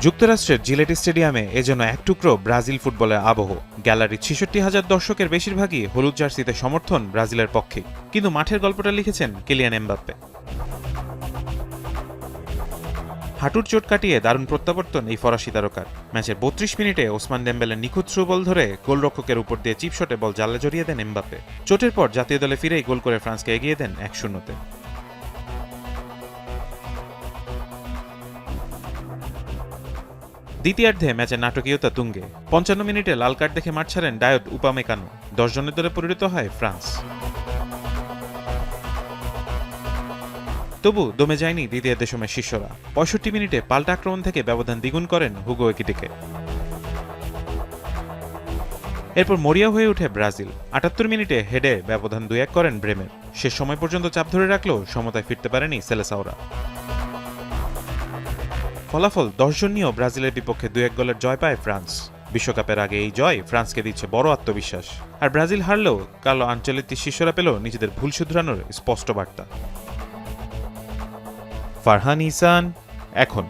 যুক্তরাষ্ট্রের জিলেট স্টেডিয়ামে এজন্য এক টুকরো ব্রাজিল ফুটবলের আবহ। গ্যালারির ৬৬,০০০ দর্শকের বেশিরভাগই হলুদ জার্সিতে সমর্থন ব্রাজিলের পক্ষে, কিন্তু মাঠের গল্পটা লিখেছেন কিলিয়ান এমবাপ্পে। হাঁটুর চোট কাটিয়ে দারুণ প্রত্যাবর্তন এই ফরাসি তারকার। ম্যাচের ৩২ মিনিটে ওসমান ডেম্বেলের নিখুঁত থ্রু বল ধরে গোলরক্ষকের উপর দিয়ে চিপশটে বল জালে জড়িয়ে দেন এমবাপ্পে। চোটের পর জাতীয় দলে ফিরেই গোল করে ফ্রান্সকে এগিয়ে দেন ১-০-তে। দ্বিতীয়ার্ধে ম্যাচের নাটকীয়তা তুঙ্গে। ৫৫ মিনিটে লাল কার্ড দেখে মাঠ ছাড়েন ডায়ট উপামেকানো। ১০ জনের দলে পরিণত হয় ফ্রান্স। তবু দমে যায়নি দ্বিতীয়ার্ধের সময় শিষ্যরা। ৬৫ মিনিটে পাল্টা আক্রমণ থেকে ব্যবধান দ্বিগুণ করেন হুগো একিটিকে। এরপর মরিয়া হয়ে ওঠে ব্রাজিল। ৭৮ মিনিটে হেডে ব্যবধান ২-১ করেন ব্রেমের। শেষ সময় পর্যন্ত চাপ ধরে রাখলেও সমতায় ফিরতে পারেনি সেলেসাওরা। ফলাফল ১০ জন নিয়েও ব্রাজিলের বিপক্ষে ২-১ গোলের জয় পায় ফ্রান্স। বিশ্বকাপের আগে এই জয় ফ্রান্সকে দিচ্ছে বড় আত্মবিশ্বাস। আর ব্রাজিল হারলেও কার্লো আনচেলত্তির শিষ্যরা পেল নিজেদের ভুল শুধরানোর স্পষ্ট বার্তা। ফারহান ইহসান, এখন।